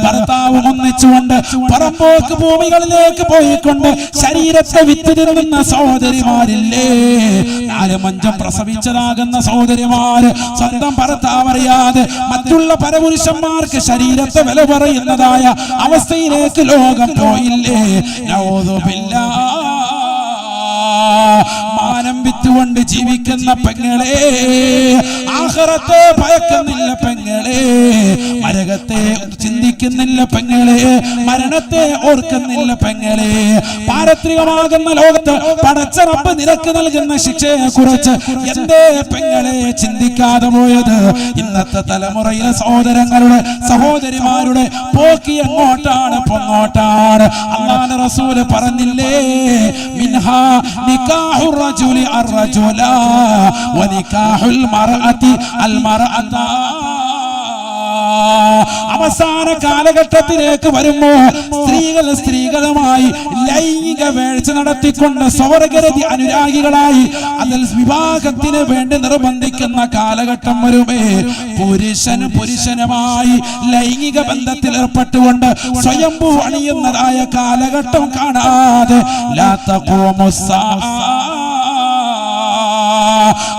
ഭർത്താവും ഒന്നിച്ചുകൊണ്ട് പറമ്പോക്ക് ഭൂമികളിലേക്ക് പോയിക്കൊണ്ട് ശരീരത്തെ വിറ്റ് തിന്നുന്ന സഹോദരിമാരില്ലേ? 4-5 പ്രസവിച്ചതാകുന്ന സഹോദരിമാര് സ്വന്തം ഭർത്താവ് അറിയാതെ മറ്റുള്ള പരപുരുഷന്മാർക്ക് ശരീരത്തെ വില പറയുന്നതായ അവസ്ഥയിലേക്ക് ലോകം പോയില്ലേ? മാനം വിറ്റുകൊണ്ട് ജീവിക്കുന്ന പെങ്ങളെ, ആഖിറത്തെ ഭയക്കുന്നില്ല പെങ്ങളെ, നരകത്തെ ചിന്തിക്കുന്നില്ല പെങ്ങളെ, മരണത്തെ ഓർക്കുന്നില്ല പെങ്ങളെ. പാരത്രികമാകുന്ന ലോകത്ത് പടച്ച റബ്ബ് നിനക്ക് നൽകുന്ന ശിക്ഷയെ കുറിച്ച് എന്തേ പെങ്ങളെ ചിന്തിക്കാതെ പോയത്? ഇന്നത്തെ തലമുറയിലെ സഹോദരങ്ങളുടെ സഹോദരിമാരുടെ പോക്കി എങ്ങോട്ടാണ്? പൊങ്ങോട്ടാണ്. അല്ലാഹുവിന്റെ റസൂല് പറഞ്ഞില്ലേ, മിൻഹാ നിക്കാഹുർ റജുലി അർറജുലാ വനിക്കാഹുൽ മർഅതി അൽ മർഅതാ. അവസാന കാലഘട്ടത്തിലേക്ക് വരുമ്പോ സ്ത്രീകളുമായി ലൈംഗിക വേഴ്ച നടത്തിക്കൊണ്ട് സ്വർഗരതി അനുരാഗികളായി അതിൽ വിവാഹത്തിന് വേണ്ടി നിർബന്ധിക്കുന്ന കാലഘട്ടം വരുമേ. പുരുഷനുമായി ലൈംഗിക ബന്ധത്തിൽ ഏർപ്പെട്ടുകൊണ്ട് സ്വയംഭൂ അണിയുന്നതായ കാലഘട്ടം കാണാതെ ലാ തഖൂമുസ്സാ.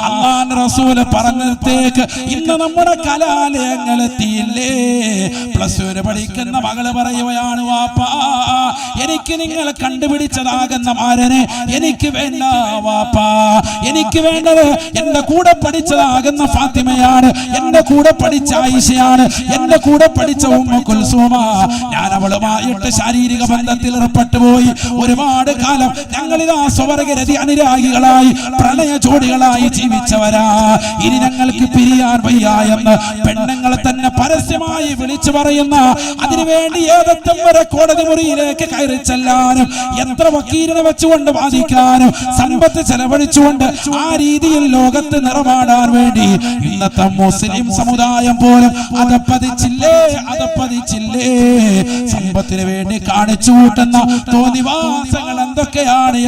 അല്ലാഹുവിന്റെ റസൂല് പറഞ്ഞത്തേക്ക് ഇന്ന് നമ്മുടെ കലാലയങ്ങളെത്തിയില്ലേ? +2 പഠിക്കുന്ന മകള് പറയുകയാണ്, വാപ്പാ എനിക്ക് നിങ്ങൾ കണ്ടുപിടിച്ചതാകുന്ന മാരനെ എനിക്ക് വേണ്ട വാപ്പാ, എനിക്ക് വേണ്ടത് എന്റെ കൂടെ പഠിച്ചതാകുന്ന ഫാത്തിമയാണ്, എന്റെ കൂടെ പഠിച്ച ആയിഷയാണ്, എന്റെ കൂടെ പഠിച്ച ഉമ്മു കുൽസൂമ. ഞാൻ അവളുമായിട്ട് ശാരീരിക ബന്ധത്തിൽ ഏർപ്പെട്ടു പോയി. ഒരുപാട് കാലം ഞങ്ങളിതാ സ്വർഗരതി അനുരാഗികളായി പ്രണയ ജോഡികളായി ജീവിച്ചവരാ. ഇനി ഞങ്ങൾക്ക് പിരിയാൻ വയ്യ എന്ന് പെണ്ണുങ്ങളെ തന്നെ പരസ്യമായി വിളിച്ചു പറയുന്ന, അതിനുവേണ്ടി ഏതറ്റം വരെ കോടതി മുറിയിലേക്ക് കയറി ചെല്ലാനും എത്ര വക്കീലിനെ വെച്ചുകൊണ്ട് വാദിക്കാനും സമ്പത്ത് ചെലവഴിച്ചുകൊണ്ട് ആ രീതിയിൽ ലോകത്ത് നിറമാടാൻ വേണ്ടി ഇന്നത്തെ മുസ്ലിം സമുദായം പോലും അതപ്പതിച്ചില്ലേ? സമ്പത്തിന് വേണ്ടി കാണിച്ചു കൂട്ടുന്ന തോന്നിവാസങ്ങൾ എന്തൊക്കെയാണ്?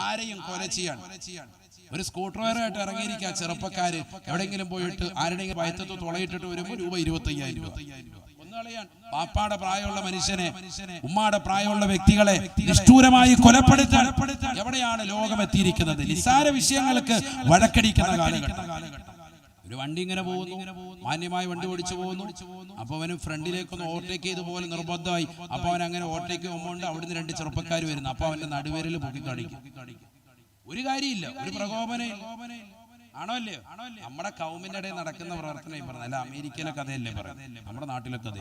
ആരെയും കൊല ചെയ്യാൻ ഒരു സ്കൂട്ടറുമായിട്ട് ഇറങ്ങിയിരിക്കുക ചെറുപ്പക്കാര് എവിടെയെങ്കിലും പോയിട്ട് ആരുടെയെങ്കിലും വയറ്റത്ത് തുളയിട്ടിട്ട് വരുമ്പോൾ ₹25,000. പാപ്പാടെ പ്രായമുള്ള മനുഷ്യനെ, ഉമ്മാടെ പ്രായമുള്ള വ്യക്തികളെ നിഷ്ഠൂരമായി കൊലപ്പെടുത്താൻ എവിടെയാണ് ലോകം എത്തിയിരിക്കുന്നത്? നിസ്സാര വിഷയങ്ങൾക്ക് വഴക്കടിക്കുന്ന കാലഘട്ടം. ഒരു വണ്ടി ഇങ്ങനെ പോകുന്നു, മാന്യമായി വണ്ടി ഓടിച്ചു പോകുന്നു. അപ്പൊ അവന് ഫ്രണ്ടിലേക്കൊന്ന് ഓവർടേക്ക് ചെയ്ത് പോലെ നിർബന്ധമായി. അപ്പൊ അവൻ അങ്ങനെ ഓവർടേക്ക് പോകുമ്പോൾ അവിടുന്ന് 2 ചെറുപ്പക്കാർ വരുന്നു. അപ്പൊ അവന്റെ നടുവേരിൽ പൊക്കി കാണിക്കും. ഒരു കാര്യമില്ല, ഒരു പ്രകോപനം ആണോ അല്ലേ? നമ്മുടെ കൗമിന്റെ ഇടയിൽ നടക്കുന്ന പ്രവർത്തനം പറഞ്ഞ അല്ല, അമേരിക്കയിലെ കഥയല്ലേ പറയുന്നത്, നമ്മുടെ നാട്ടിലെ കഥ.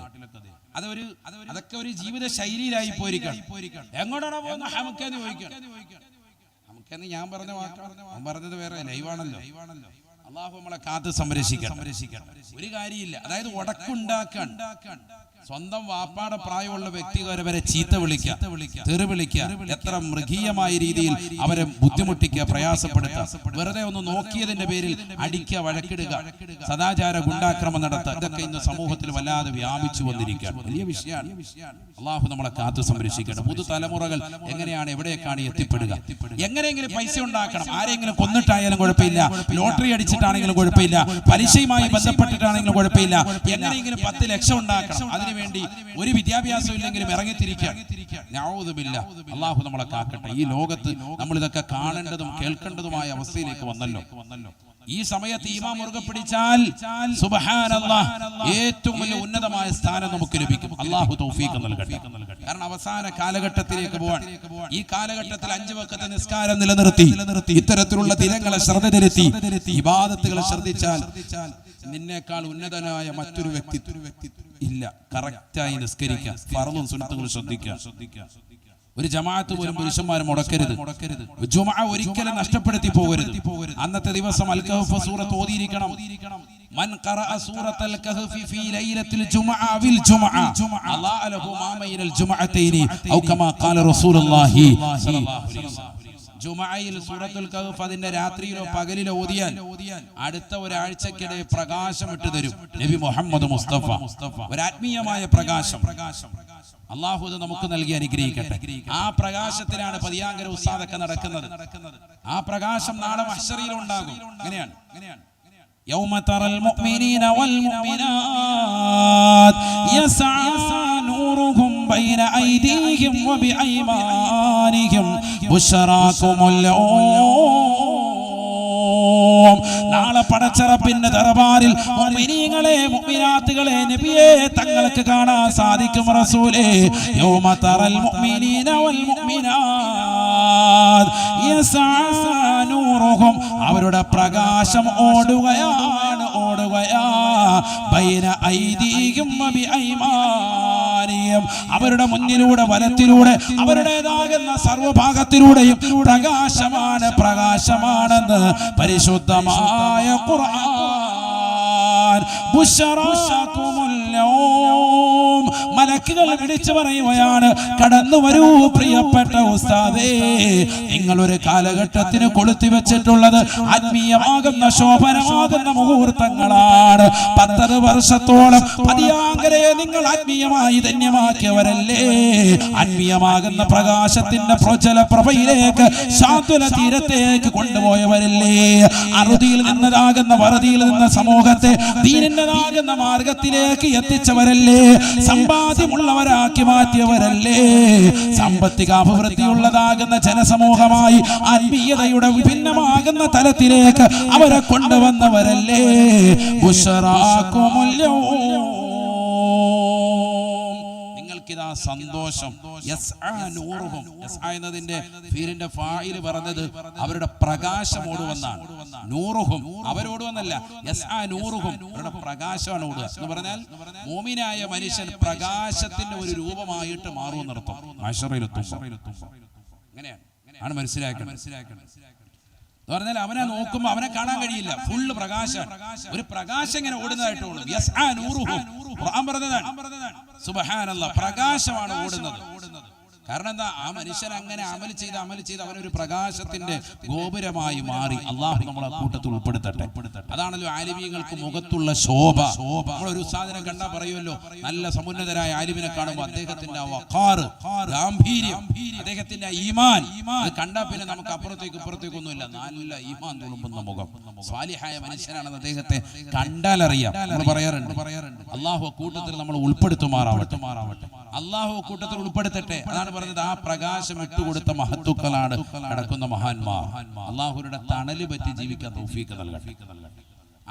അതൊക്കെ ഒരു ജീവിത ശൈലിയിലായി പോയിരിക്കണം. എങ്ങോട്ടാണോ പോകുന്നത് നമുക്കെന്ന് ചോദിക്കണം. നമുക്കെന്ന് ഞാൻ പറഞ്ഞ വാക്കാണ്, ഞാൻ പറഞ്ഞത് വേറെ ലൈവാണല്ലോ. അള്ളാഹു നമ്മളെ കാത്ത് സംരക്ഷിക്കണം. ഒരു കാര്യമില്ല, അതായത് ഉടക്കുണ്ടാക്കാൻ സ്വന്തം വാപ്പാടെ പ്രായമുള്ള വ്യക്തികളെ വരെ ചീത്ത വിളിക്കുക, തെറി വിളിക്കുക, എത്ര മൃഗീയമായ രീതിയിൽ അവരെ ബുദ്ധിമുട്ടിക്കുക, പ്രയാസപ്പെടുത്തുക, വെറുതെ ഒന്ന് നോക്കിയതിന്റെ പേരിൽ അടിക്കുക, വഴക്കിടുക, സദാചാര ഗുണ്ടാക്രമം നടത്തുക, ഇതൊക്കെ ഇന്ന് സമൂഹത്തിൽ വല്ലാതെ വ്യാപിച്ചു വന്നിരിക്കുകയാണ്. വലിയ വിഷയമാണ്. അള്ളാഹു നമ്മളെ കാത്തു സംരക്ഷിക്കണം. പുതുതലമുറകൾ എങ്ങനെയാണ്, എവിടേക്കാണ് എത്തിപ്പെടുക? എങ്ങനെയെങ്കിലും പൈസ ഉണ്ടാക്കണം. ആരെങ്കിലും കൊന്നിട്ടായാലും കുഴപ്പമില്ല, ലോട്ടറി അടിച്ചിട്ടാണെങ്കിലും കുഴപ്പമില്ല, പലിശയുമായി ബന്ധപ്പെട്ടിട്ടാണെങ്കിലും കുഴപ്പമില്ല, എങ്ങനെയെങ്കിലും 10 ലക്ഷം ഉണ്ടാക്കണം. അതിനുവേണ്ടി ഒരു വിദ്യാഭ്യാസം ഇല്ലെങ്കിലും ഇറങ്ങിത്തിരിക്കുക. നഊദുബില്ലാ, അള്ളാഹു നമ്മളെ കാക്കട്ടെ. ഈ ലോകത്ത് നമ്മൾ ഇതൊക്കെ കാണേണ്ടതും കേൾക്കേണ്ടതുമായ അവസ്ഥയിലേക്ക് വന്നല്ലോ. ഈ സമയത്ത് ഈമാൻ മുറുകെ പിടിച്ചാൽ സുബ്ഹാനല്ലാഹ് ഏറ്റവും വലിയ ഉന്നതമായ സ്ഥാനം നമുക്ക് ലഭിക്കും. അള്ളാഹു തൗഫീഖ് നൽകട്ടെ. കാരണം അവസാന കാലഘട്ടത്തിലേക്ക് പോവാൻ. ഈ കാലഘട്ടത്തിൽ 5 വഖത്ത് നിസ്കാരം നിലനിർത്തി ഇത്തരത്തിലുള്ള ദിനങ്ങളെ ശ്രദ്ധ തിരുത്തി ഇബാദത്തുകളെ ശ്രദ്ധിച്ചാൽ നിന്നേക്കാൾ ഉന്നതനായ മറ്റൊരു വ്യക്തിത്വം ഇല്ല. കറക്റ്റായി നിസ്കരിക്കുക, ഫർളും സുന്നത്തുകളും ശ്രദ്ധിക്കുക. ഒരു ജമാഅത്ത് പോലും പുരുഷന്മാർ മുടക്കരുത്. ജുമുഅ ഒരിക്കലും നഷ്ടപ്പെടുത്തി പോകരുത്. അന്നത്തെ ദിവസം അൽ കഹ്ഫ് സൂറത്ത് ഓതിയിരിക്കണം. മൻ ഖറഅ സൂറത്തുൽ കഹ്ഫ് ഫീ ലൈലത്തിൽ ജുമുഅ വിൽ ജുമുഅ അല്ലാഹു ലഹു മാ ബൈനൽ ജുമുഅതൈനി ഔ കമാ ഖാല റസൂലുള്ളാഹി സ്വല്ലല്ലാഹു അലൈഹി വസല്ലം. ജുമുഅയിൽ സൂറത്തുൽ കഹ്ഫ് അതിന്റെ രാത്രിയിലോ പകലിലോ ഓതിയാൽ അടുത്ത ഒരാഴ്ചക്കിടെ പ്രകാശം ഇട്ടു തരും നബി മുഹമ്മദ് മുസ്തഫ. ഒരു ആത്മീയമായ പ്രകാശം അല്ലാഹു നമുക്ക് നൽകി അനുഗ്രഹിക്കട്ടെ. ആ പ്രകാശത്തിലാണ് പതിയാങ്കര ഉസ്താദൊക്കെ നടക്കുന്നത്. ആ പ്രകാശം നാളെ മഹ്ശറിൽ ഉണ്ടാകും. അങ്ങനെയാണ്. يوم ترى المؤمنين والمؤمنات يسعى نورهم بين أيديهم وبأيمانهم بشراكم اليوم. നാളെ പടച്ചറപ്പിന്റെ ദർബാറിൽ മുഅ്മിനീങ്ങളെ മുഅ്മിനാത്തുകളെ നബിയെ തങ്ങൾക്ക് കാണാൻ സാധിക്കും റസൂലേ. യൗമ തറൽ മുഅ്മിനീന വൽ മുഅ്മിനാത്ത് യസ്ആ നൂറുഹും അവരുടെ പ്രകാശം ഓടുകയാ ബൈന ഐദീഹിം വബി ഐമാനിഹിം അവരുടെ മുന്നിലൂടെ വലത്തിലൂടെ അവരുടേതാകുന്ന സർവഭാഗത്തിലൂടെയും പ്രകാശമാണെന്ന് പരിശുദ്ധമായ ഖുർആൻ. ബുശ്റാകുമുൽ യൗം മലക്കുകൾ വിളിച്ചു പറയുകയാണ്, കടന്നു വരൂ പ്രിയപ്പെട്ട ഉസ്താദേ, നിങ്ങൾ ഒരു കാലഘട്ടത്തിന് കൊളുത്തി വെച്ചിട്ടുള്ളത് ആത്മീയമാകുന്ന ശോഭനമാകുന്ന മുഹൂർത്തങ്ങളാണ്. 10 വർഷത്തോളം പതിയാങ്കരെ നിങ്ങൾ ആത്മീയമായി ധന്യമാക്കിയവരല്ലേ. ആത്മീയമാകുന്ന പ്രകാശത്തിന്റെ പ്രചല പ്രഭയിലേക്ക് ശാന്തുല തീരത്തേക്ക് കൊണ്ടുപോയവരല്ലേ. അറുതിയിൽ നിന്നതാകുന്ന വറുതിയിൽ നിന്ന് സമൂഹത്തെ ദീനിൻ്റെതാകുന്ന മാർഗത്തിലേക്ക് എത്തിച്ചവരല്ലേ. സമ്പാദ്യമുള്ളവരാക്കി മാറ്റിയവരല്ലേ. സാമ്പത്തിക അഭിവൃദ്ധിയുള്ളതാകുന്ന ജനസമൂഹമായി ആത്മീയതയുടെ വിഭിന്നമാകുന്ന തലത്തിലേക്ക് അവരെ കൊണ്ടുവന്നവരല്ലേ. ബുശ്റാകുമുൽ യൗം നിങ്ങൾക്കിതാ സന്തോഷം. യസ്ആ നൂറുഹും യസ്ആ എന്നതിന്റെ ഫീലിന്റെ ഫായില് പറഞ്ഞത് അവരുടെ പ്രകാശം ഓടുവെന്നാണ്. നൂറുഹും അവരോടുവെന്നല്ല, യസ്ആ നൂറുഹും അവരുടെ പ്രകാശമാണ് ഓടുക എന്ന് പറഞ്ഞാൽ മുഅ്മിനായ മനുഷ്യൻ പ്രകാശത്തിന്റെ ഒരു രൂപമായിട്ട് മാറുമെന്നർത്ഥം. അങ്ങനെയാണ് മനസ്സിലാക്കണം. എന്ന് പറഞ്ഞാൽ അവനെ നോക്കുമ്പോൾ അവനെ കാണാൻ കഴിയില്ല, ഫുള്ള് പ്രകാശം. ഒരു പ്രകാശം ഇങ്ങനെ ഓടുന്നതായിട്ട് ഓടും. യസ്ആ നൂറുഹും ഖുർആൻ പറഞ്ഞതാണ്. സുബ്ഹാനല്ലാഹ്, പ്രകാശമാണ് ഓടുന്നത്. കാരണം എന്താ, ആ മനുഷ്യൻ അങ്ങനെ അമൽ ചെയ്ത് അവനൊരു പ്രകാശത്തിന്റെ ഗോപുരമായി മാറി. അള്ളാഹു നമ്മളെ കൂട്ടത്തിൽ ഉൾപ്പെടുത്തട്ടെ. അതാണല്ലോ ആലിമീങ്ങൾക്ക് മുഖത്തുള്ള ശോഭ. നമ്മളൊരു ഉസ്താദിനെ കണ്ടാൽ പറയുമല്ലോ, നല്ല സമുന്നതരായ ആലിമിനെ കാണുമ്പോൾ അദ്ദേഹത്തിന്റെ വഖാർ, ഗാംഭീര്യം, അദ്ദേഹത്തിന്റെ ഈമാൻ കണ്ടാൽ പിന്നെ നമുക്ക് അപ്പുറത്തേക്കൊന്നുമില്ല. നല്ല ഈമാൻ തുളുമ്പുന്ന മുഖം, സ്വാലിഹായ മനുഷ്യനാണെന്ന് അദ്ദേഹത്തെ കണ്ടാൽ അറിയാം. നമ്മൾ പറയാറുണ്ട്, അള്ളാഹു കൂട്ടത്തിൽ നമ്മൾ ഉൾപ്പെടുത്തുമാറാവട്ടെ. അള്ളാഹു കൂട്ടത്തിൽ ഉൾപ്പെടുത്തട്ടെ. അതാണ് പറഞ്ഞത്, ആ പ്രകാശം ഇട്ടുകൊടുത്ത മഹത്തുക്കളാണ് നടക്കുന്ന മഹാന്മാർ. അള്ളാഹുരുടെ തണല് പറ്റി ജീവിക്കാൻ തൗഫീഖ് നൽകട്ടെ.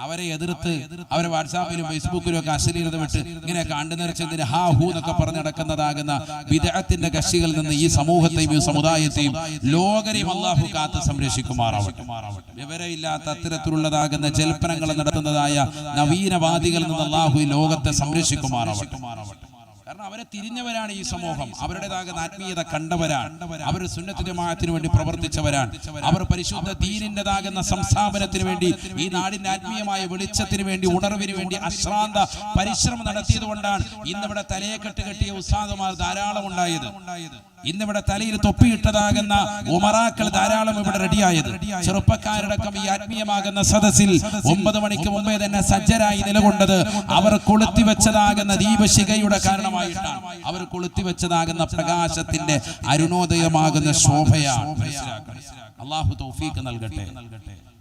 അവരെ എതിർത്ത് അവരെ വാട്സാപ്പിലും ഫേസ്ബുക്കിലും ഒക്കെ അശ്ലീലത വിട്ട് ഇങ്ങനെ കണ്ടു നിറച്ചതിന് ഹാ ഹൂ എന്നൊക്കെ പറഞ്ഞ് നടക്കുന്നതാകുന്ന ബിദ്അത്തിന്റെ കക്ഷികളിൽ നിന്ന് ഈ സമൂഹത്തെയും ഈ സമുദായത്തെയും ലോകരെയും അള്ളാഹു കാത്ത് സംരക്ഷിക്കുമാറാവട്ടെ. വിവരമില്ലാത്ത അത്തരത്തിലുള്ളതാകുന്ന ജൽപ്പനങ്ങൾ നടത്തുന്നതായ നവീനവാദികളിൽ നിന്ന് അള്ളാഹു ഈ ലോകത്തെ സംരക്ഷിക്കുമാറാവട്ടെ. കാരണം അവരെ തിരിഞ്ഞവരാണ് ഈ സമൂഹം. അവരുടേതാകുന്ന ആത്മീയത കണ്ടവരാണ്. അവർ സുന്നത്ത് ജമാഅത്തിന് വേണ്ടി പ്രവർത്തിച്ചവരാണ്. അവർ പരിശുദ്ധ ദീനിൻ്റെതാകുന്ന സംസ്ഥാപനത്തിന് വേണ്ടി, ഈ നാടിന്റെ ആത്മീയമായ വെളിച്ചത്തിന് വേണ്ടി, ഉണർവിന് വേണ്ടി അശ്രാന്ത പരിശ്രമം നടത്തിയത് കൊണ്ടാണ് ഇന്നിവിടെ തലയെ കെട്ടിയ ഉസ്താദുമാർ ധാരാളം ഉണ്ടായത്. ഇന്നിവിടെ തലയിൽ തൊപ്പിയിട്ടതാകുന്ന ഉമറാക്കൾ ധാരാളം ഇവിടെ റെഡിയായത്. ചെറുപ്പക്കാരടക്കം ഈ ആത്മീയമാകുന്ന സദസ്സിൽ 9 മണിക്ക് മുമ്പേ തന്നെ സജ്ജരായി നിലകൊണ്ടത് അവർ കൊളുത്തിവെച്ചതാകുന്ന ദീപശിഖയുടെ കാരണമായിട്ടാണ്. അവർ കൊളുത്തിവെച്ചതാകുന്ന പ്രകാശത്തിന്റെ അരുണോദയമാകുന്ന ശോഭയാണ്. അള്ളാഹു തൗഫീഖ് നൽകട്ടെ.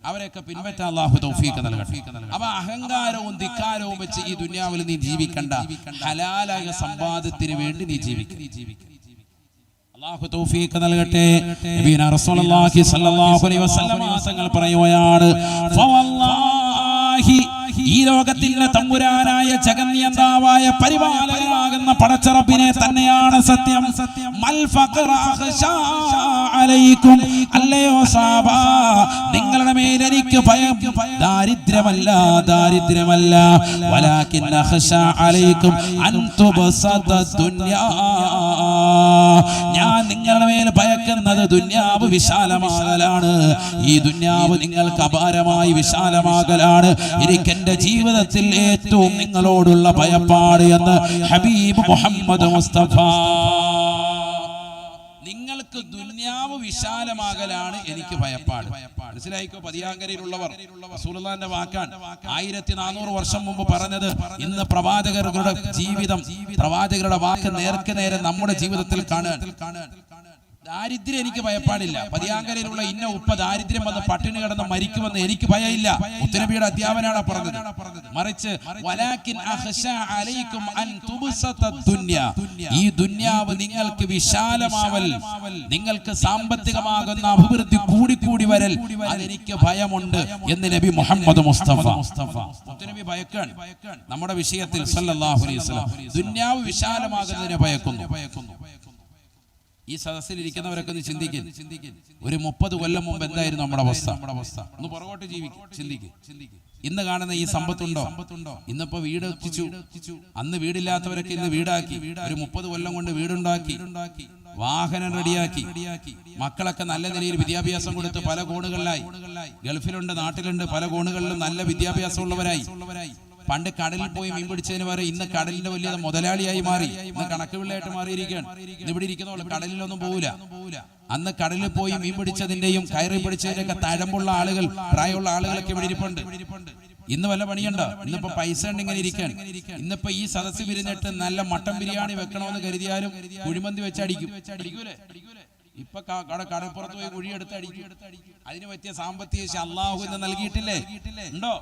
അവരെയൊക്കെ പിൻപറ്റാൻ അള്ളാഹു തൗഫീഖ് നൽകട്ടെ. അവ അഹങ്കാരവും ധിക്കാരവും വെച്ച് ഈ ദുനിയാവിൽ നീ ജീവിക്കണ്ട. ഹലാലായ സമ്പാദത്തിന് വേണ്ടി നീ ജീവിക്കുക. അല്ലാഹു തൗഫീഖ് നൽകട്ടെ. നബിന റസൂലുള്ളാഹി സ്വല്ലല്ലാഹു അലൈഹി വസല്ലം തങ്ങൾ പറയുകയാണ്, ഫവല്ലാഹി ഈ ലോകത്തിന്റെ തമ്പുരാനായ ജഗന്നിയന്താവായ പരിപാലകനാകുന്ന പടച്ചറബിനെ തന്നെയാണ് സത്യം. മൽ ഫഖറ അഖ്ശാ അലൈക്കും അല്ലയോ സഹാബ, നിങ്ങളുടെ മേൽ എനിക്ക് ഭയം ദാരിദ്ര്യമല്ല വലാകിൻ അഖ്ശാ അലൈക്കും അൻ തുബസത ദുനിയാ. ഞാൻ നിങ്ങളുടെ മേൽ ഭയക്കുന്നത് ദുനിയാവ് വിശാലമാകലാണ്. ഈ ദുനിയാവ് നിങ്ങൾക്ക് അപാരമായി വിശാലമാകലാണ്. എനിക്ക് എന്റെ ജീവിതത്തിൽ ഏറ്റവും നിങ്ങളോടുള്ള ഭയപ്പാട് എന്ന് ഹബീബ് മുഹമ്മദ് മുസ്തഫ. നിങ്ങൾക്ക് ദുനിയാവ് വിശാലമാകലാണ് എനിക്ക് ഭയപ്പാട്. മനസ്സിലായിക്കോ? പതിയാങ്കരയിലുള്ളവർ റസൂലുള്ളാഹിന്റെ വാക്കാണ്. 1400 വർഷം മുമ്പ് പറഞ്ഞത് ഇന്ന് പ്രവാചകരുടെ ജീവിതം, പ്രവാചകരുടെ വാക്ക് നേർക്ക് നേരെ നമ്മുടെ ജീവിതത്തിൽ കാണുക. ദാരിദ്ര്യം എനിക്ക് ഭയപ്പാടില്ല. പതിയാങ്കരയിലുള്ള ഇന്ന ഉപ്പ ദാരിദ്ര്യം വന്ന് പട്ടിണി കിടന്ന് മരിക്കുമെന്ന് എനിക്ക് ഭയമില്ല. മുത്തുനബിയുടെ അധ്യാപനാണ് പറഞ്ഞത്. മറിച്ച് വലാകിൻ അഖ്ശാ അലൈക്കും അൻ തുബ്സത ദുനിയ, ഈ ദുനിയാവ് നിങ്ങൾക്ക് വിശാലമാവൽ, നിങ്ങൾക്ക് സാമ്പത്തികമാകുന്ന അഭിവൃദ്ധി കൂടി വരൽ, അതെനിക്ക് ഭയമുണ്ട് എന്ന് നബി മുഹമ്മദ് മുസ്തഫ. മുത്തുനബി ഭയക്കാൻ നമ്മുടെ വിഷയത്തിൽ സല്ലല്ലാഹു അലൈഹി വസല്ലം ദുനിയാവ് വിശാലമാകുന്നതിനെ ഭയക്കുന്നു. ഈ സദസ്സിൽ ഇരിക്കുന്നവരൊക്കെ ഒന്ന് ചിന്തിക്കും, ഒരു 30 കൊല്ലം മുമ്പ് എന്തായിരുന്നു നമ്മുടെ അവസ്ഥ? ഒന്ന് പുറകോട്ട് ചിന്തിക്കും. ഇന്ന് കാണുന്ന ഈ സമ്പത്തുണ്ടോ? ഇന്നിപ്പോ വീട് എത്തിച്ചു. അന്ന് വീടില്ലാത്തവരൊക്കെ ഇന്ന് വീടാക്കി. ഒരു 30 കൊല്ലം കൊണ്ട് വീടുണ്ടാക്കി, വാഹനം റെഡിയാക്കി, മക്കളൊക്കെ നല്ല നിലയിൽ വിദ്യാഭ്യാസം കൊടുത്ത് പല കോണുകളിലായി. ഗൾഫിലുണ്ട്, നാട്ടിലുണ്ട്, പല കോണുകളിലും നല്ല വിദ്യാഭ്യാസം ഉള്ളവരായി. പണ്ട് കടലിൽ പോയി മീൻ പിടിച്ചതിന് പകരം ഇന്ന് കടലിന്റെ വലിയ മുതലാളിയായി മാറി. ഇന്ന് കണക്ക് പിള്ളയായിട്ട് മാറിയിരിക്കുകയാണ്. ഇന്ന് ഇവിടെ ഇരിക്കുന്നവള് കടലിലൊന്നും പോവില്ല. അന്ന് കടലിൽ പോയി മീൻ പിടിച്ചതിന്റെയും കയറി പിടിച്ചതിന്റെയൊക്കെ തഴമ്പുള്ള ആളുകൾ, പ്രായമുള്ള ആളുകളൊക്കെ ഇവിടെ ഇരിപ്പുണ്ട്. ഇന്ന് വല്ല പണിയുണ്ടോ? ഇന്നിപ്പോ പൈസ ഉണ്ട് ഇങ്ങനെ ഇരിക്കാൻ. ഇന്നിപ്പോ ഈ സദസ്സ് പിരിഞ്ഞിട്ട് നല്ല മട്ടൻ ബിരിയാണി വെക്കണമെന്ന് കരുതിയാലും കുഴിമന്തി വെച്ച് അടിക്കും. ഇപ്പൊ കടപ്പുറത്ത് പോയി കുഴിയെടുത്ത് അടിക്കും. അതിന് പറ്റിയ സാമ്പത്തിക ശേഷി അള്ളാഹു ഇന്ന് നൽകിയിട്ടില്ലേ? ഉണ്ടോ?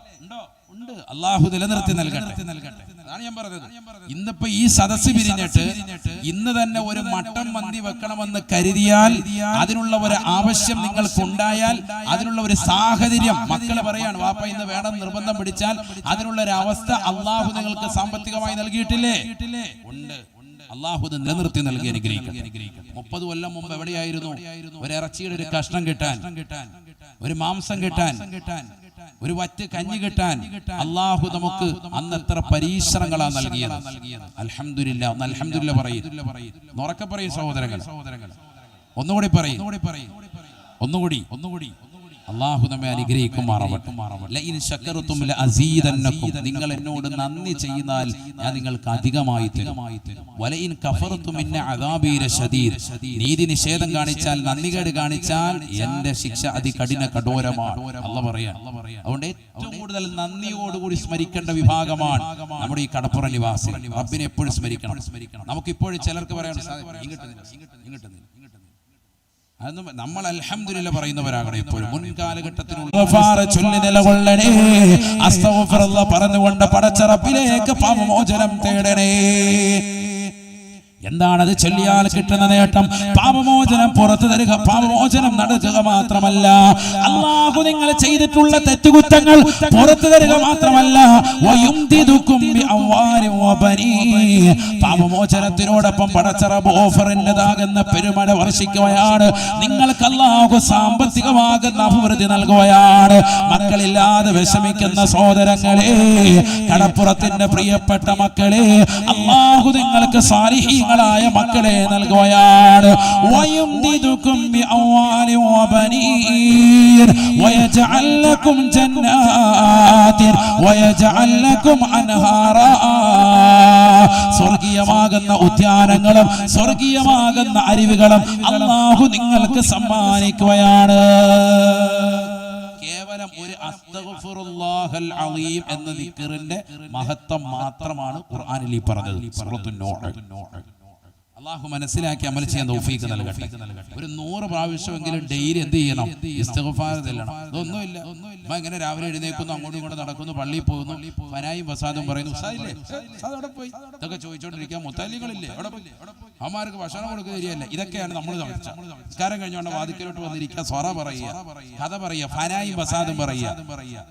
ഉണ്ട്. അള്ളാഹു നിലനിർത്തി നൽകട്ടെ. അതാണ് ഞാൻ പറഞ്ഞത്. ഇന്നിപ്പോ ഈ സദസ്സ് പിരിഞ്ഞിട്ട് ഇന്ന് തന്നെ ഒരു മട്ടൻ മന്തി വെക്കണമെന്ന് കരുതിയാൽ, അതിനുള്ള ഒരു ആവശ്യം നിങ്ങൾക്കുണ്ടായാൽ, അതിനുള്ള ഒരു സാഹചര്യം മക്കളെ പറയാണ് വാപ്പ ഇന്ന് വേണം നിർബന്ധം പിടിച്ചാൽ, അതിനുള്ള ഒരു അവസ്ഥ അള്ളാഹു നിങ്ങൾക്ക് സാമ്പത്തികമായി നൽകിയിട്ടില്ലേ? ഉണ്ട്. അള്ളാഹു നിലനിർത്തി നൽകി അനുഗ്രഹിക്കട്ടെ. 30 കൊല്ലം മുമ്പ് എവിടെയായിരുന്നു ഒരു ഇറച്ചിയുടെ ഒരു കഷ്ണം കിട്ടാൻ, ഒരു മാംസം കിട്ടാൻ, ഒരു വറ്റ് കഞ്ഞി കിട്ടാൻ? അള്ളാഹു നമുക്ക് അന്ന് എത്ര പരീക്ഷണങ്ങളാ നൽകിയത്. അൽഹംദുലില്ലാ. അൽഹംദുലില്ലാ പറയും, ഉറക്കെ പറയും സഹോദരങ്ങൾ. ഒന്നുകൂടി പറയും. അള്ളാഹു നമ്മെ അനുഗ്രഹിക്കുമാറാവട്ടെ. ലഇൻ ശകർതും ലഅസീദന്നകും, നിങ്ങൾ എന്നോട് നന്ദി ചെയ്താൽ ഞാൻ നിങ്ങൾക്ക് അധികമായി തരും. വലഇൻ കഫർതും ഇന്ന അദാബി ലശദീദ്, നീതി നിഷേധം കാണിച്ചാൽ, നന്ദികേട് കാണിച്ചാൽ എന്റെ ശിക്ഷ അതികഠിനകഠോരമാണ്. അല്ലാഹു പറയാൻ. അതുകൊണ്ട് ഏറ്റവും കൂടുതൽ നന്ദിയോടുകൂടി സ്മരിക്കേണ്ട വിഭാഗമാണ് നമ്മുടെ ഈ കടപ്പുറ നിവാസി. റബ്ബിനെ എപ്പോഴും സ്മരിക്കണം. നമുക്കിപ്പോഴും ചിലർക്ക് പറയാൻ ഇങ്ങോട്ട് നമ്മൾ അൽഹംദുലില്ലാ പറയുന്നവരാകണം എപ്പോഴും. മുൻകാലഘട്ടത്തിലുള്ള ചൊല്ലി നിലകൊള്ളണേ, അസ്തഗ്ഫിറുല്ലാഹ് പറഞ്ഞുകൊണ്ട് പടച്ച റബ്ബിലേക്ക് പാപമോചനം തേടണേ. എന്താണത് ചൊല്ലിയാൽ കിട്ടുന്ന നേട്ടം? പാപമോചനം പുറത്തു തരിക, പാപമോചനം നടക്കുക മാത്രമല്ല, അല്ലാഹു നിങ്ങൾ ചെയ്തിട്ടുള്ള തെറ്റുകുറ്റങ്ങൾ പുറത്തു തരിക മാത്രമല്ല, പാപമോചനത്തിനോടൊപ്പം പടച്ച റബ്ബ് ഓഫറിൻ്റെതാകുന്ന പെരുമഴ വർഷിക്കുകയാണ്. നിങ്ങൾക്ക് അല്ലാഹു സാമ്പത്തികമാകുന്ന അഭിവൃദ്ധി നൽകുകയാണ്. മക്കളില്ലാതെ വിഷമിക്കുന്ന സഹോദരങ്ങളെ, കടപ്പുറത്തിന്റെ പ്രിയപ്പെട്ട മക്കളെ, അല്ലാഹു നിങ്ങൾക്ക് സാലിഹീങ്ങൾ മക്കളെ നൽകുകയാണ്. വയംദിദുകും ബിഅംവാലിൻ വബനീൻ വയജഅൽ ലക്കും ജന്നാത്തിൻ വയജഅൽ ലക്കും അൻഹാറാ. സ്വർഗീയമാകുന്ന ഉദ്യാനങ്ങളും സ്വർഗീയമാകുന്ന അരുവികളും അല്ലാഹു നിങ്ങൾക്ക് സമ്മാനിക്കുകയാണ്. കേവലം ഒരു അസ്തഗ്ഫിറുല്ലാഹൽ അലീം എന്ന ദിക്റിന്റെ മഹത്വം മാത്രമാണ് ഖുർആനിൽ ഈ പറഞ്ഞത്. സൂറത്തുൻ നൂഹ്. അള്ളാഹു മനസ്സിലാക്കി അമൽ ചെയ്യാൻ തൗഫീഖ് നൽകട്ടെ. ഒരു 100 പ്രാവശ്യമെങ്കിലും ഡെയിലി എന്ത് ചെയ്യണം? ഇസ്തിഗ്ഫാർ ചെല്ലണം. ഇതൊന്നുമില്ല. ഇങ്ങനെ രാവിലെ എഴുന്നേക്കുന്നു, അങ്ങോട്ടും ഇങ്ങോട്ടും നടക്കുന്നു, പള്ളിയിൽ പോകുന്നു, ഫനായും ഫസാദും പറയുന്നു. ഇതൊക്കെ ചോദിച്ചോണ്ടിരിക്കാൻ മുത്തല്ലികളില്ലേ? അമ്മമാർക്ക് ഭക്ഷണം കൊടുക്കുക ശരിയല്ല. ഇതൊക്കെയാണ് നമ്മൾ നിസ്കാരം കഴിഞ്ഞോണ്ട് വാതിക്കലോട്ട് വന്നിരിക്കുക, സ്വറ പറയുക, കഥ പറയുക, ഫനായും ഫസാദും പറയുക.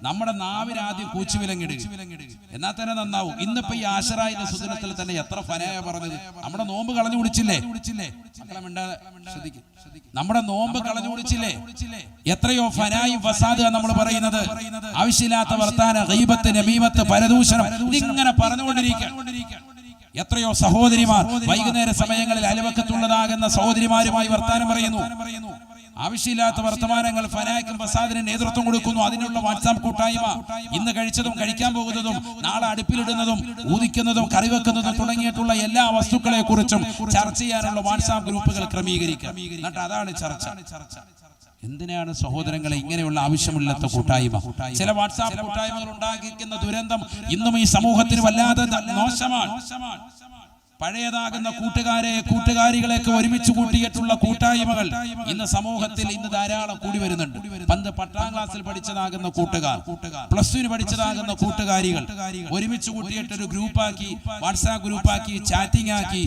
നമ്മുടെ നാവിന് ആദ്യം കൂച്ചുവിലങ്ങിടുക, എന്നാൽ തന്നെ നന്നാവും. ഇന്നിപ്പോ ഈ ആശറായിന്റെ സുദിനത്തിൽ തന്നെ എത്ര ഫനായ പറഞ്ഞത്. നമ്മുടെ നോമ്പ് കളഞ്ഞു കുടിച്ചില്ലേ? നമ്മുടെ നോമ്പ് കളഞ്ഞു കുടിച്ചില്ലേ? എത്രയോ ഫനായും ഫസാദ് നമ്മൾ പറയുന്നത്. ആവശ്യമില്ലാത്ത വർത്താന, ഗീബത്ത്, നമീമത്ത്, പരദൂഷണം ഇങ്ങനെ പറഞ്ഞുകൊണ്ടിരിക്കുക. എത്രയോ സഹോദരിമാർ വൈകുന്നേര സമയങ്ങളിൽ അയൽവക്കത്തുള്ളതാകുന്ന സഹോദരിമാരുമായി വർത്താനം പറയുന്നു. ആവശ്യമില്ലാത്ത വർത്തമാനങ്ങൾ, ഫനായ്ക്കും ഫസാദിനും നേതൃത്വം കൊടുക്കുന്നു. അതിനുള്ള വാട്സാപ്പ് കൂട്ടായ്മ, ഇന്ന് കഴിച്ചതും കഴിക്കാൻ പോകുന്നതും നാളെ അടുപ്പിലിടുന്നതും ഊതിക്കുന്നതും കറിവെക്കുന്നതും തുടങ്ങിയിട്ടുള്ള എല്ലാ വസ്തുക്കളെ കുറിച്ചും ചർച്ച ചെയ്യാനുള്ള വാട്സാപ്പ് ഗ്രൂപ്പുകൾ ക്രമീകരിക്കുക. എന്നിട്ട് അതാണ് ചർച്ച. എന്തിനാണ് സഹോദരങ്ങളെ ഇങ്ങനെയുള്ള ആവശ്യമില്ലാത്ത കൂട്ടായ്മ? ചില വാട്സാപ്പ് കൂട്ടായ്മകൾ ഉണ്ടാക്കിക്കുന്ന ദുരന്തം ഇന്നും ഈ സമൂഹത്തിന് വല്ലാതെ മോശമാണ്. പഴയതാകുന്ന കൂട്ടുകാരികളെയൊക്കെ ഒരുമിച്ച് കൂട്ടിയിട്ടുള്ള കൂട്ടായ്മകൾ ഇന്ന് സമൂഹത്തിൽ ഇന്ന് ധാരാളം കൂടി വരുന്നുണ്ട്. പണ്ട് 10ാം ക്ലാസ്സിൽ പഠിച്ചതാകുന്ന കൂട്ടുകാർ, +2 പഠിച്ചതാകുന്ന കൂട്ടുകാരികൾ ഒരുമിച്ച് കൂട്ടിയിട്ടൊരു ഗ്രൂപ്പാക്കി, വാട്സാപ്പ് ഗ്രൂപ്പാക്കി, ചാറ്റിംഗ് ആക്കി,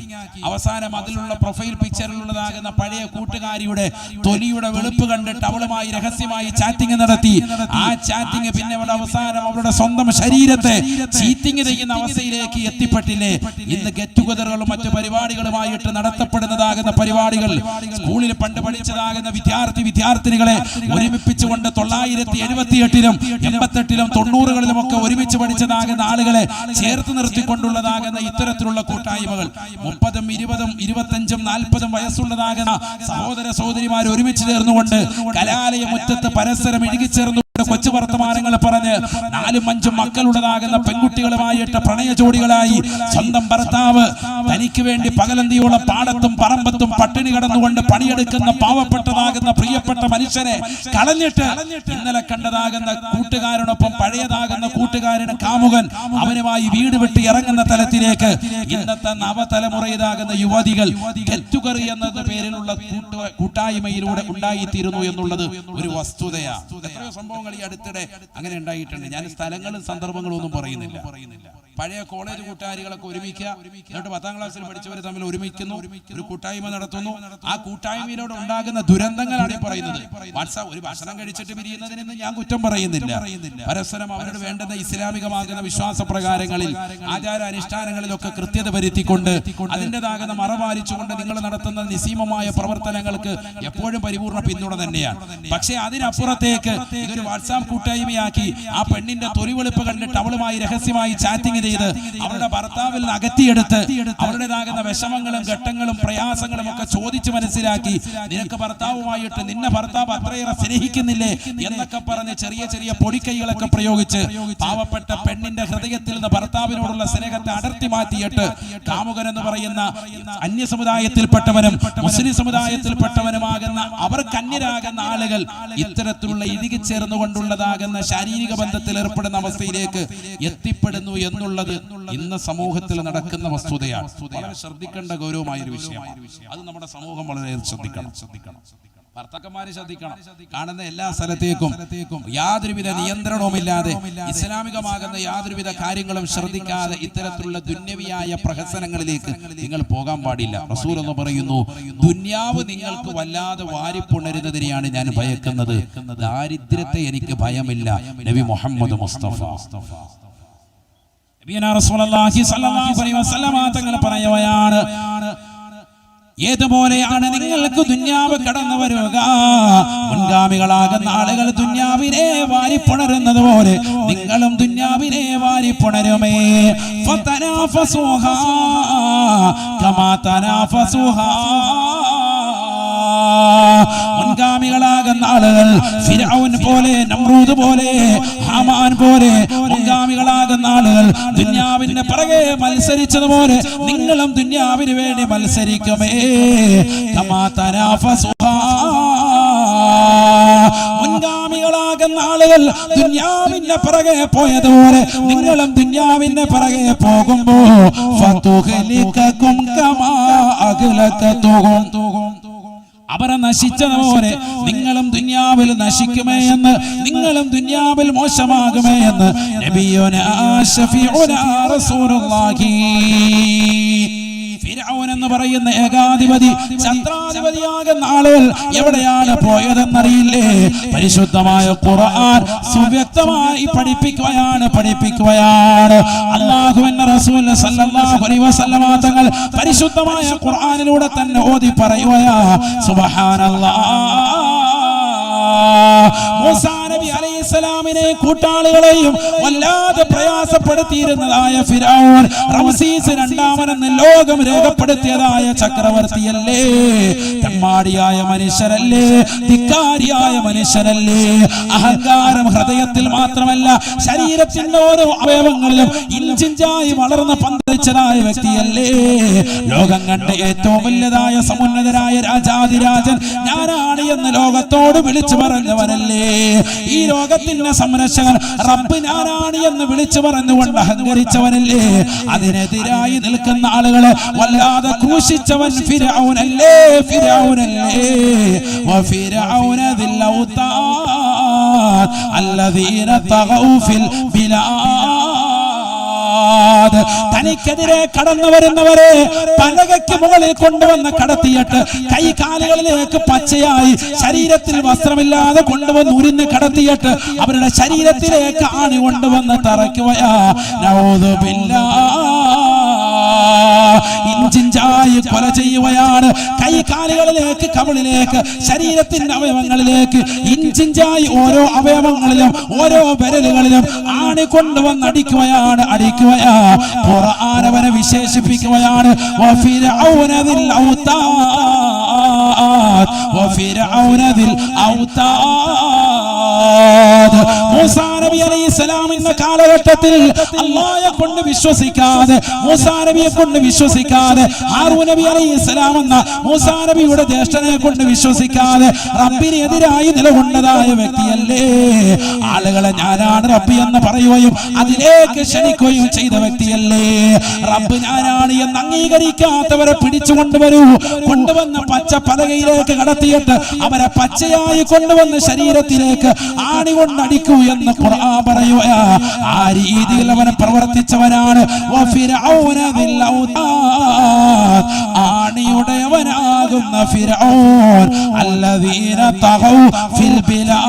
അവസാനം അതിലുള്ള പ്രൊഫൈൽ പിക്ചറിലുള്ളതാകുന്ന പഴയ കൂട്ടുകാരിയുടെ തൊലിയുടെ വെളുപ്പ് കണ്ടിട്ട് അവളുമായി രഹസ്യമായി ചാറ്റിംഗ് നടത്തി. ആ ചാറ്റിംഗ് പിന്നെ അവസാനം അവരുടെ സ്വന്തം ശരീരത്തെ ചീറ്റിംഗ് ചെയ്യുന്ന അവസ്ഥയിലേക്ക് എത്തിപ്പെട്ടില്ലേ? ഇന്ന് ഗെറ്റ് ടുഗദറുകളും മറ്റു പരിപാടികളുമായിട്ട് നടത്തപ്പെടുന്നതാകുന്ന പരിപാടികൾ, സ്കൂളിൽ പണ്ട് പഠിച്ചതാകുന്ന വിദ്യാർത്ഥിനികളെ ഒരുമിപ്പിച്ചുകൊണ്ട് 978-ലും 88-ലും 90-കളിലും ഒക്കെ ഒരുമിച്ച് പഠിച്ചതാകുന്ന ആളുകളെ ചേർത്ത് നിർത്തിക്കൊണ്ടുള്ളതാകുന്ന ഇത്തരത്തിലുള്ള കൂട്ടായ്മകൾ, 30-ഉം 20-ഉം 25-ഉം 40-ഉം വയസ്സുള്ളതാകുന്ന സഹോദര സഹോദരിമാർ ഒരുമിച്ച് ചേർന്നുകൊണ്ട് കലാലയ മുറ്റത്ത് പരസ്പരം ഇഴുകിച്ചേർന്നു കൊച്ചു വർത്തമാനങ്ങൾ പറഞ്ഞ് 4-5 മക്കളുള്ളതാകുന്ന പെൺകുട്ടികളുമായിട്ട് പ്രണയ ജോഡികളായി സ്വന്തം ഭർത്താവ് തനിക്ക് വേണ്ടി പകലന്തിയോളം പാടത്തും പറമ്പത്തും പട്ടിണി കിടന്നുകൊണ്ട് പണിയെടുക്കുന്ന പാവപ്പെട്ടതാകുന്ന പ്രിയപ്പെട്ട മനുഷ്യനെ കളഞ്ഞിട്ട് ഇന്നലെ കണ്ടതാകുന്ന കൂട്ടുകാരനൊപ്പം പഴയതാകുന്ന കൂട്ടുകാരന് കാമുകൻ അവനുമായി വീട് വിട്ട് ഇറങ്ങുന്ന തലത്തിലേക്ക് ഇന്നത്തെ നവതലമുറയിലാകുന്ന യുവതികൾ ഗെറ്റുകറി എന്ന പേരിലുള്ള കൂട്ടായ്മയിലൂടെ ഉണ്ടായിത്തീരുന്നു എന്നുള്ളത് ഒരു വസ്തുതയാണ്. എത്രയോ സംഭവങ്ങൾ ഈ അടുത്തിടെ അങ്ങനെ ഉണ്ടായിട്ടുണ്ട്. ഞാൻ സ്ഥലങ്ങളും സന്ദർഭങ്ങളും ഒന്നും പറയുന്നില്ല. പഴയ കോളേജ് കൂട്ടുകാരികളൊക്കെ ഒരുമിക്കുക, എന്നിട്ട് 10ാം ക്ലാസ്സിൽ പഠിച്ചവർ തമ്മിൽ ഒരുമിക്കുന്നു, ഒരു കൂട്ടായ്മ നടത്തുന്നു. ആ കൂട്ടായ്മയിലൂടെ ഉണ്ടാകുന്ന ദുരന്തങ്ങളാണ് ഈ പറയുന്നത്. വാട്സാപ്പ് ഒരു ഭക്ഷണം കഴിച്ചിട്ട് പിരിയുന്നതിന് ഞാൻ കുറ്റം പറയുന്നില്ല. പരസ്പരം അവരോട് വേണ്ടുന്ന ഇസ്ലാമികമാകുന്ന വിശ്വാസ പ്രകാരങ്ങളിൽ ആചാര അനുഷ്ഠാനങ്ങളിലൊക്കെ കൃത്യത വരുത്തിക്കൊണ്ട് അതിൻ്റെതാകുന്ന മറപാലിച്ചുകൊണ്ട് നിങ്ങൾ നടത്തുന്ന നിസീമമായ പ്രവർത്തനങ്ങൾക്ക് എപ്പോഴും പരിപൂർണ്ണ പിന്തുണ തന്നെയാണ്. പക്ഷേ അതിനപ്പുറത്തേക്ക് ഇതൊരു വാട്സാപ്പ് കൂട്ടായ്മയാക്കി ആ പെണ്ണിന്റെ തൊലിവെളുപ്പ് കണ്ടിട്ട് അവളുമായി രഹസ്യമായി ചാറ്റിംഗ് ചെയ്ത് അവരുടെ ഭർത്താവിൽ നിന്ന് അകറ്റിയെടുത്ത് അവരുടേതാകുന്ന വിഷമങ്ങളും ഘട്ടങ്ങളും പ്രയാസങ്ങളും ഒക്കെ ചോദിച്ച് മനസ്സിലാക്കി നിനക്ക് ഭർത്താവുമായിട്ട് നിന്നെ ഭർത്താവ് അത്രയേറെ സ്നേഹിക്കുന്നില്ലേ എന്നൊക്കെ പറഞ്ഞ് ചെറിയ ചെറിയ പൊടിക്കൈകളൊക്കെ പ്രയോഗിച്ച് പാവപ്പെട്ട പെണ്ണിന്റെ ഹൃദയത്തിൽ നിന്ന് ഭർത്താവിനോടുള്ള സ്നേഹത്തെ അടർത്തി മാറ്റിയിട്ട് കാമുകൻ എന്ന് പറയുന്ന അന്യ സമുദായത്തിൽപ്പെട്ടവനും മുസ്ലിം സമുദായത്തിൽപ്പെട്ടവനുമാകുന്ന അവർക്ക് അന്യരാകുന്ന ആളുകൾ ഇത്തരത്തിലുള്ള ഇഴുകിച്ചേർന്നുകൊണ്ടുള്ളതാകുന്ന ശാരീരിക ബന്ധത്തിൽ ഏർപ്പെടുന്ന അവസ്ഥയിലേക്ക് എത്തിപ്പെടുന്നു എന്നുള്ളത് ഇന്ന് സമൂഹത്തിൽ നടക്കുന്ന വസ്തുതയാണ്. വളരെ ശ്രദ്ധിക്കേണ്ട ഗൗരവമായ ഒരു വിഷയമാണ്. അത് നമ്മുടെ സമൂഹം വളരെ ശ്രദ്ധിക്കണം. ഭർത്താക്കന്മാരെ ശ്രദ്ധിക്കണം. കാണുന്ന എല്ലാ സ്ഥലത്തേക്കും യാതൊരുവിധ നിയന്ത്രണവുമില്ലാതെ ഇസ്ലാമികമാകുന്ന യാതൊരുവിധ കാര്യങ്ങളും ശ്രദ്ധിക്കാതെ ഇത്തരത്തിലുള്ള ദുന്യവിയായ പ്രഹസനങ്ങളിലേക്ക് നിങ്ങൾ പോകാൻ പാടില്ല. റസൂൽ എന്ന് പറയുന്നു, ദുന്യാവ് നിങ്ങൾക്ക് വല്ലാതെ വാരിപ്പുണരുന്നതിനെയാണ് ഞാൻ ഭയക്കുന്നത്, ദാരിദ്ര്യത്തെ എനിക്ക് ഭയമില്ല. നബി മുഹമ്മദ് മുസ്തഫ തങ്ങൾ പറയുകയാണ്, ഏതുപോലെയാണ് നിങ്ങൾക്ക് ദുന്യാവ് കടന്നു വരിക, മുൻഗാമികളാകുന്ന ആളുകൾ ദുന്യാവിനെ വാരിപ്പുണരുന്നത് പോലെ നിങ്ങളും ദുന്യാവിനെ വാരിപ്പുണരുമേ. ഫതനാഫസുഹാ കമാ തനാഫസുഹാ. മുൻഗാമികളാകുന്ന ആളുകൾ ഫിർഔൻ പോലെ, നമ്രൂദ് പോലെ, ഹാമാൻ പോലെ മുൻഗാമികളാകുന്ന ആളുകൾ ദുന്യാവിന്റെ പിറകെ മത്സരിച്ചതുപോലെ നിങ്ങളും ദുന്യാവിന് വേണ്ടി മത്സരിക്കുമേ. കമാ തനാഫസുഹാ. മുൻഗാമികളാകുന്ന ആളുകൾ ദുന്യാവിന്റെ പിറകെ പോയതുപോലെ നിങ്ങളും ദുന്യാവിന്റെ പിറകെ പോകുമ്പോ ഫതുഹ്ലികകും കമാ അഗ്ലകതുഹും. അവരെ നശിച്ചതുപോലെ നിങ്ങളും ദുന്യാവിൽ നശിക്കുമേ എന്ന്, നിങ്ങളും ദുന്യാവിൽ മോശമാകുമേ എന്ന് നബിയുനാ ശഫീഉനാ റസൂലുള്ളാഹി. ഫിർഔൻ എന്ന് പറയുന്ന ഏകാധിപതി, ഛത്രാധിപതിയാകുന്ന ആളുകൾ എവിടെയാണ് പോയതെന്നറിയില്ലേ? പരിശുദ്ധമായ ഖുർആൻ സുവ്യക്തമായി പഠിപ്പിക്കുകയാണ്. അല്ലാഹുവിന്റെ റസൂൽ സല്ലല്ലാഹു അലൈഹി വസല്ലമ തങ്ങൾ പരിശുദ്ധമായ ഖുർആനിലൂടെ തന്നെ ഓതി പറയുകയാ, സുബ്ഹാനല്ലാഹ്. മൂസാ നബി അലൈഹിസ്സലാമിനെ കൂട്ടാളികളെയും വല്ലാതെ പ്രയാസപ്പെടുത്തിയിരുന്നതായ ഫിർഔൻ, റംസീസ് രണ്ടാമനെന്ന് ലോകം രേഖപ്പെടുത്തിയതായ ചക്രവർത്തിയല്ലേ, തെമ്മാടിയായ മനുഷ്യരല്ലേ, ധിക്കാരിയായ മനുഷ്യരല്ലേ. അഹങ്കാരം ഹൃദയത്തിൽ മാത്രമല്ല ശരീരത്തിന്റെ ഓരോ അവയവങ്ങളിലും ഇഞ്ചിഞ്ചായി വളർന്ന് പന്തലിച്ച കൊണ്ടെളിച്ചതായ വ്യക്തിയല്ലേ. ലോകം കണ്ട ഏറ്റവും വലുതായ സമുന്നതരായ രാജാതിരാജൻ ഞാനാണ് എന്ന് ലോകത്തോട് വിളിച്ചു പറഞ്ഞവനല്ലേ. ഈ ലോകത്തിന്റെ സംരക്ഷകൻ റബ്ബ് ഞാനാണ് എന്ന് വിളിച്ചു പറഞ്ഞുകൊണ്ട് അഹങ്കരിച്ചവനല്ലേ. അതിനെതിരായി നിൽക്കുന്ന ആളുകളെ വല്ലാതെ ക്രൂശിച്ചവൻ ഫിർഔനല്ലേ. ഫിർഔനല്ലേ വഫിർഔന ദിൽ ഔതാദ് അല്ലദീന തഗൗ ഫിൽ ബിലാദ്. തനിക്കെതിരെ കടന്നു വരുന്നവരെ പലകയ്ക്ക് മുകളിൽ കൊണ്ടുവന്ന് കടത്തിയിട്ട് കൈകാലുകളിലേക്ക് പച്ചയായി ശരീരത്തിൽ വസ്ത്രമില്ലാതെ കൊണ്ടുവന്ന് ഉരിഞ്ഞ് കടത്തിയിട്ട് അവരുടെ ശരീരത്തിലേക്ക് ആണി കൊണ്ടുവന്ന് തറയ്ക്കുകയാ. നഊദു ബില്ലാഹ്. ഇഞ്ചിഞ്ചായി കൊല ചെയ്യുകയാണ്. കൈകാലുകളിലേക്ക്, കവിളിലേക്ക്, ശരീരത്തിന്റെ അവയവങ്ങളിലേക്ക് ഇഞ്ചിഞ്ചായി ഓരോ അവയവങ്ങളിലും ഓരോ വിരലുകളിലും ആണി കൊണ്ടുവന്ന് അടിക്കുകയാണ്. ഖുർആൻ അവനെ വിശേഷിപ്പിക്കുകയാണ് വഫിർഔന ദിൽ ഔതാദ്. വഫിർഔന ദിൽ ഔതാദ്. മൂസാ നബി അലൈഹിസ്സലാമിന്റെ കാലഘട്ടത്തിൽ അല്ലാഹയെ കൊണ്ട് വിശ്വസിക്കാതെ, മൂസാ നബിയെ കൊണ്ട് വിശ്വസിക്കാതെ, ഹാറൂൻ നബി അലൈഹിസ്സലാം എന്ന മൂസാ നബിയുടെ ജ്യേഷ്ഠനെ കൊണ്ട് വിശ്വസിക്കാതെ റബ്ബിന് എതിരായി നിലകൊണ്ടതായ വ്യക്തിയല്ലേ. ആളുകളെ ഞാനാണ് റബ്ബ് എന്ന് പറയുകയും അതിലേക്ക് ക്ഷണിക്കുകയും ചെയ്ത വ്യക്തിയല്ലേ. റബ്ബ് ഞാനാണ് എന്ന് അംഗീകരിക്കാത്തവരെ പിടിച്ചു കൊണ്ടുവന്ന് പച്ച പലകയിലേക്ക് കടത്തിയിട്ട് അവരെ പച്ചയായി കൊണ്ടുവന്ന് ശരീരത്തിലേക്ക് ആണി കൊണ്ടടിക്കൂ എന്ന് ഖുർആൻ പറയുകയാ. ആ രീതിയിൽ അവനെ പ്രവർത്തിച്ചവനാണ് വഫിർഔന ദിൽ ഔതാദ്. ആണിയുടയവനാകുന്ന ഫിർഔൻ അല്ലദീന തഗൗ ഫിൽ ബിലാദ്.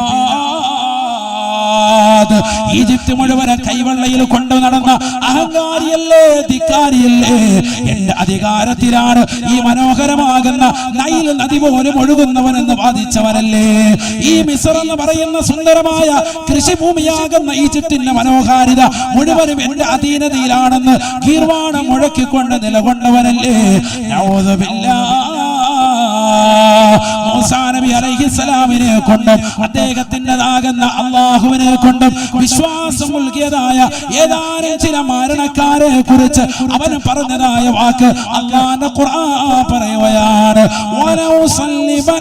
ഈജിപ്ത് മുഴുവൻ കൈവെള്ളയിൽ കൊണ്ടു നടന്ന അഹങ്കാരിയല്ലേ, ധിക്കാരിയല്ലേ. എന്റെ അധികാരത്തിലാണ് ഈ മനോഹരമാകുന്ന നൈൽ നദി പോലും ഒഴുകുന്നവനെന്ന് വാദിച്ചവനല്ലേ. ഈ മിസ്ർ എന്ന് പറയുന്ന സുന്ദരമായ കൃഷിഭൂമിയാകുന്ന ഈജിപ്തിന്റെ മനോഹാരിത മുഴുവനും എന്റെ അധീനതയിലാണെന്ന് ഗീർവാണം മുഴക്കിക്കൊണ്ട് നിലകൊണ്ടവനല്ലേ. നഊദു ബില്ലാഹ്. മൂസാ നബി അലൈഹിസ്സലാമിനെ കൊണ്ടും അദ്ദേഹത്തിൻ്റെതാകുന്ന അല്ലാഹുവിനെ കൊണ്ടും വിശ്വാസം നൽകിയതായ ഏതാനും ചില മരണക്കാരെ കുറിച്ച് അവൻ പറഞ്ഞതായ വാക്ക് അല്ലാഹുവിന്റെ ഖുർആൻ പറയുകയാണ്. വലൗസല്ലിബന്നകും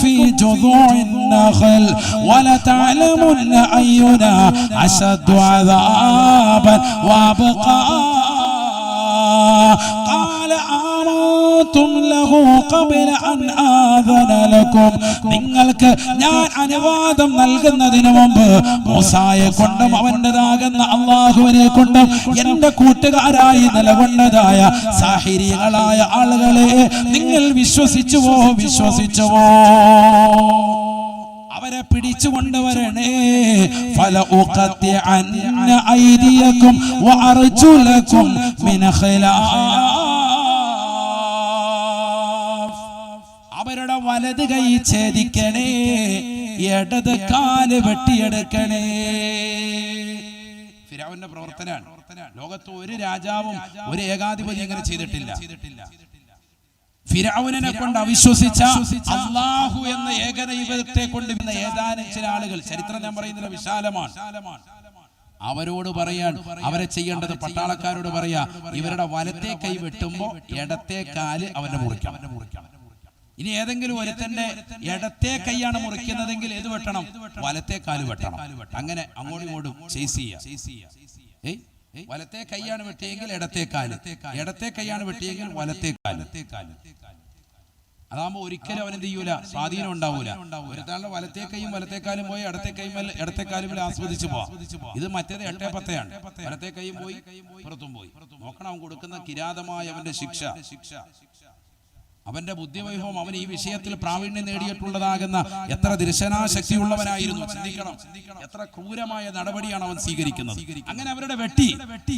ഫീ ജുദൂഇൻ നഖൽ വലതഅലമുന്ന അയ്യുനാ അശദ്ദു അദാബൻ വഅബ്ഖാ. നിങ്ങൾക്ക് ഞാൻ അനുവാദം നൽകുന്നതിന് മുമ്പ് മൂസായെ കൊണ്ടും അവന്റേതാകുന്ന അല്ലാഹുവിനെ കൊണ്ടും എന്റെ കൂട്ടുകാരായി നിലകൊണ്ടതായ സാഹിരികളായ ആളുകളെ നിങ്ങൾ വിശ്വസിച്ചുവോ? അവരെ പിടിച്ചുകൊണ്ടുവരണേ. ഫലഉഖത്തിഅന്ന ഐദിയകും വഅർജുലകും മിൻ ഖിലാഫ്. അവരുടെ വലത് കൈ ഛേദിക്കണേ, ഇടത് കാല് വെട്ടിയെടുക്കണേ. ഫിർഔന്റെ പ്രവർത്തനമാണ്. ലോകത്ത് ഒരു രാജാവും ഒരു ഏകാധിപതി ഇങ്ങനെ ചെയ്തിട്ടില്ല. ഫിർഔനെ കൊണ്ട് അവിശ്വസിച്ച അല്ലാഹു എന്ന ഏകദൈവത്തെ കൊണ്ട് ഏതാനും ചില ആളുകൾ, ചരിത്രം ഞാൻ പറയുന്നില്ല, വിശാലമാണ്. അവരോട് പറയാൻ, അവരെ ചെയ്യേണ്ടത് പട്ടാളക്കാരോട് പറയാ, ഇവരുടെ വലത്തെ കൈ വെട്ടുമ്പോ ഇടത്തെ കാല് അവന്റെ മുറിക്കണം. ഇനി ഏതെങ്കിലും ഒരുത്തന്റെ ഇടത്തെ കൈയാണ് മുറിക്കുന്നതെങ്കിൽ ഏത് വെട്ടണം? വലത്തെ കാല് വെട്ടണം. അങ്ങനെ അങ്ങോട്ടും ഇങ്ങോട്ടും ചേസ് ചെയ്യാ. വലത്തെ കൈയാണ് വെട്ടിയെങ്കിൽ ഇടത്തെ കാല്, ഇടത്തെ കൈയാണ് വെട്ടിയെങ്കിൽ വലത്തെ കാല്. അതാകുമ്പോ ഒരിക്കലും അവനെന്ത് ചെയ്യൂല, സ്വാധീനം ഉണ്ടാവൂല. ഒരുത്താളുടെ വലത്തെ കൈയും വലത്തെ കാലും പോയി ഇടത്തെ കാലും ആസ്വദിച്ചു പോവാം. ഇത് മറ്റേത് 8-10 വലത്തെ കൈയും പോയി പുറത്തും പോയി. നോക്കണം അവൻ കൊടുക്കുന്ന കിരാതമായ അവന്റെ ശിക്ഷ, അവന്റെ ബുദ്ധിവൈഭവം. അവൻ ഈ വിഷയത്തിൽ പ്രാവീണ്യം നേടിയിട്ടുള്ളതാകുന്ന എത്ര ദർശനാശക്തിയുള്ളവനായിരുന്നു. ചിന്തിക്കണം, എത്ര ക്രൂരമായ നടപടിയാണ് അവൻ സ്വീകരിക്കുന്നത്. അങ്ങനെ അവരുടെ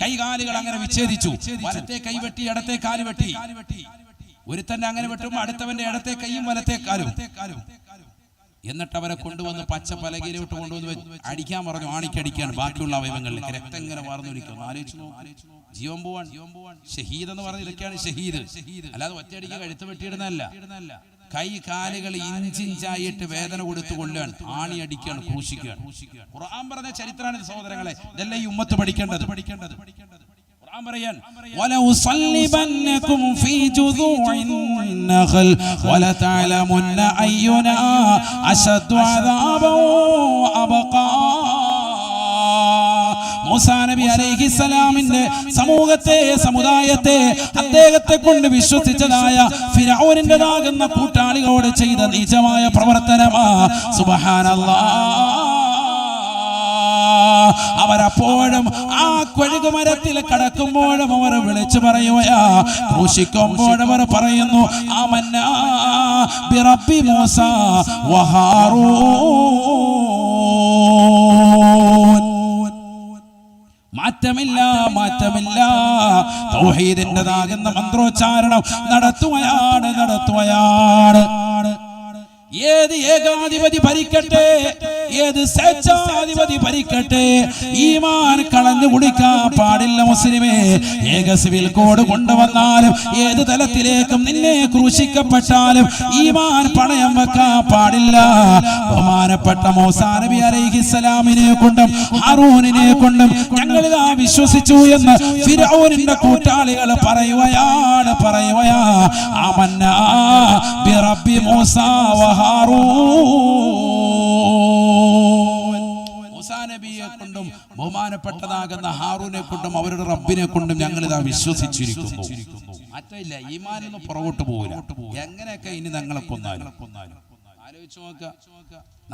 കൈകാലുകൾ അങ്ങനെ വിച്ഛേദിച്ചു. വലത്തെ കൈ വെട്ടി, ഇടത്തെ കാല് വെട്ടി. ഒരുത്തന്നെ അങ്ങനെ വെട്ടുമ്പോൾ അടുത്തവന്റെ ഇടത്തെ കൈയും വലത്തെ കാലും. എന്നിട്ട് അവരെ കൊണ്ടുവന്ന് പച്ച പലകയിലോട്ട് കൊണ്ടുവന്ന് അടിക്കാൻ പറഞ്ഞു. ആണിക്കടിക്കാണ് ബാക്കിയുള്ള അവയവങ്ങളിലേക്ക്. രക്തം ഇങ്ങനെ വാർന്നൊലിക്കുന്നു. ആലോചിച്ചു, ജീവൻ പോവാൻ. ഷഹീദ് എന്ന് പറഞ്ഞ ഇതൊക്കെയാണ് ഷഹീദ്. അല്ലാതെ ഒറ്റയടിക്ക് കഴുത്ത് വെട്ടിയിടുന്നതല്ല. കൈ കാലുകൾ ഇഞ്ചിഞ്ചായിട്ട് വേദന കൊടുത്തു കൊല്ലുകയാണ്, ആണി അടിക്കുകയാണ്, ക്രൂശിക്കുകയാണ്. ഖുർആൻ പറഞ്ഞ ചരിത്രമാണ് സഹോദരങ്ങളെ. ഇതെല്ലാം ഈ ഉമ്മത്ത് പഠിക്കേണ്ടത്. ولأصلبنكم في جذوع النخل ولتعلمن أينا أشد عذابا وأبقى. മൂസാ നബി അലൈഹിസ്സലാമിന്റെ സമൂഹത്തെ, സമുദായത്തെ, അദ്ദേഹത്തെ കൊണ്ട് വിശ്വസിച്ചതായ ഫിർഔനിന്റേതാകുന്ന കൂട്ടാളികളോട് ചെയ്ത നീചമായ പ്രവർത്തനമാ. സുബ്ഹാനല്ലാഹ്. അവരപ്പോഴും ആ കഴുകുമരത്തിൽ കടക്കുമ്പോഴും അവർ വിളിച്ചു പറയുകയാ, ക്രൂശിക്കുമ്പോഴും അവർ പറയുന്നു ആമന്നാ ബിറബ്ബി മൂസ വഹാറൂൻ. മാറ്റമില്ല, മാറ്റമില്ല. തൗഹീദിന്റേതാകുന്ന മന്ത്രോച്ചാരണം നടത്തുകയാണ്. ഏത് ഏകാധിപതി ഭരിക്കട്ടെ, ഏത് സ്വേച്ഛാധിപതി ഭരിക്കട്ടെ, ഈമാൻ കളഞ്ഞു കുടിക്കാൻ പാടില്ല മുസ്ലിമേ. ഏക സിവിൽ കോഡ് കൊണ്ടുവന്നാലും ഏത് തലത്തിലേക്കും നിന്നെ ക്രൂശിക്കപ്പെട്ടാലും ഈമാൻ പണയം വെക്കാൻ പാടില്ല. ബഹുമാനപ്പെട്ട മൂസാ നബി അലൈഹിസ്സലാമിനെ കൊണ്ടും ഹാറൂനിനെ കൊണ്ടും ഞങ്ങൾ വിശ്വസിച്ചു എന്ന് ഫിർഔനിന്റെ കൂട്ടാളികൾ പറയുകയാണ്. ആമന്നാ ബിറബ്ബി മൂസാ മൂസാ നബിയെ കൊണ്ടും ബഹുമാനപ്പെട്ടതാകുന്ന ഹാറൂനെ കൊണ്ടും അവരുടെ റബ്ബിനെ കൊണ്ടും ഞങ്ങൾ ഇതാ വിശ്വസിച്ചിരിക്കുന്നു. മാറ്റമില്ല, ഈമാനൊന്നും പുറകോട്ട് പോകില്ല. എങ്ങനെയൊക്കെ ഇനി ഞങ്ങളെ കൊന്നാലും ആലോചിച്ചു നോക്കുക.